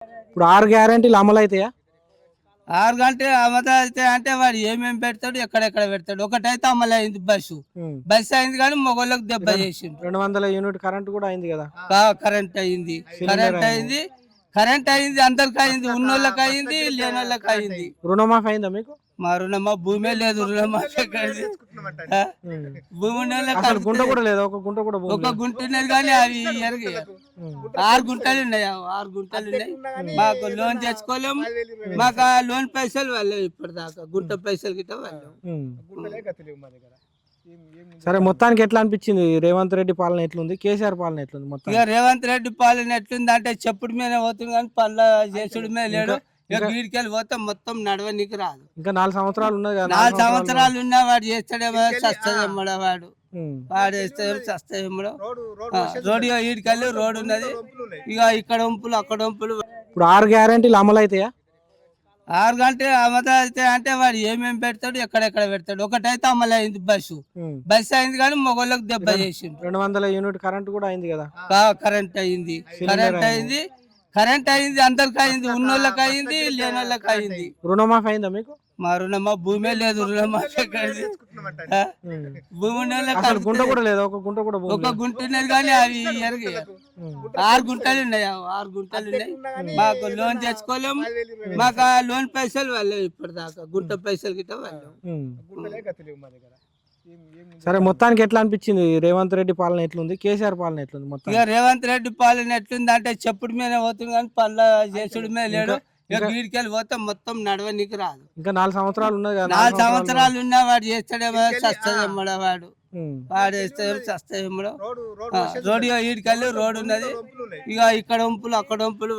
ఇప్పుడు 6 గ్యారెంటీలు అమలు అవుతాయా? 6 గంటలు అమలు అయితే అంటే వాడు ఏమేమి పెడతాడు, ఎక్కడెక్కడ పెడతాడు. ఒకటైతే అమలు అయింది బస్సు. ఉమ్. బస్సు అయింది కానీ మొగోళ్ళకి దెబ్బ చేసిండు. 200 యూనిట్ కరెంట్ కూడా అయింది కదా? కరెంట్ అయింది, సిలిండర్ కరెంట్ అయింది, కరెంట్ అయింది, అందరికి అయింది, ఉన్నోళ్ళకి అయింది, లేనోళ్ళకి అయింది. రుణమాఫీ అయిందా మీకు? మా రుణమా భూమే లేదు, రుణమాఫీ ఎక్కడిది? భూమి ఉన్నోళ్ళకి అసలు గుంట కూడా లేదు, ఒక గుంట కూడా భూమి ఒక లేదు. గుంట ఉన్నది కానీ అవి ఎరగ 6 గుంటలు ఉన్నాయి, 6 గుంటలు ఉన్నాయి. మాకు లోన్ తెచ్చుకోలేము, మాకు ఆ లోన్ పైసలు వాళ్ళే ఇప్పటిదాకా గుంట పైసలు గిట్ట వాళ్ళు. ఉమ్. సరే, మొత్తానికి ఎట్లా అనిపించింది? రేవంత్ రెడ్డి పాలన ఎట్లుంది, కేసీఆర్ పాలన ఎట్లుంది మొత్తం? ఇక రేవంత్ రెడ్డి పాలన ఎట్లుంది అంటే చెప్పుడు మీద పోతుంది కానీ పనుల చేసుడు మీద లేడు. ఇక వీడికెళ్ళి పోతే మొత్తం నడవనికి రాదు. ఇంకా 4 సంవత్సరాలు ఉన్నది కదా? 4 సంవత్సరాలు ఉన్నా వాడు చేస్తాడేమో, చస్తదేమో వాడు. ఉమ్. వాడు వేస్తాడు, చస్తదేమో. రోడ్డు వీడికెళ్ళి రోడ్డు ఉన్నది, ఇక ఇక్కడ వంపులు అక్కడ వంపులు. ఇప్పుడు 6 గ్యారెంటీలు అమలు అవుతాయా? 6 గంటలు అమలు అయితే అంటే వాడు ఏమేమి పెడతాడు, ఎక్కడెక్కడ పెడతాడు. ఒకటైతే అమలు అయింది బస్సు. ఉమ్. బస్సు అయింది కానీ మొగోళ్ళకి దెబ్బ చేసిండు. 200 యూనిట్ కరెంట్ కూడా అయింది కదా? కరెంట్ అయింది, కరెంట్ అయింది, కరెంట్ అయింది, అందరికి అయింది, ఉన్నోళ్ళకి అయింది, లేనోళ్ళకి అయింది. రుణమాఫీ అయిందా మీకు? మా రుణమా భూమే లేదు, రుణమాఫీ ఎక్కడిది? భూమి ఉన్నోళ్ళకి అసలు గుంట కూడా లేదు, ఒక గుంట కూడా భూమి ఒక లేదు. గుంట ఉన్నది కానీ అవి ఎరగ 6 గుంటలు ఉన్నాయి, 6 గుంటలు ఉన్నాయి. మాకు లోన్ తెచ్చుకోలేము, మాకు ఆ లోన్ పైసలు వాళ్ళే ఇప్పటిదాకా గుంట పైసలు గిట్ట వాళ్ళు. ఉమ్. సరే, మొత్తానికి ఎట్లా అనిపించింది? రేవంత్ రెడ్డి పాలన ఎట్లుంది, కేసీఆర్ పాలన ఎట్లుంది మొత్తం? ఇక రేవంత్ రెడ్డి పాలన ఎట్లుంది అంటే చెప్పుడు మీద పోతుంది కానీ పనుల చేసుడు మీద లేడు. ఇక వీడికెళ్ళి పోతే మొత్తం నడవనికి రాదు. ఇంకా 4 సంవత్సరాలు ఉన్నది కదా? 4 సంవత్సరాలు ఉన్నా వాడు చేస్తాడేమో, చస్తదేమో వాడు. ఉమ్. వాడు వేస్తాడు, చస్తదేమో. రోడ్డు వీడికెళ్ళి రోడ్డు ఉన్నది, ఇక ఇక్కడ వంపులు అక్కడ వంపులు.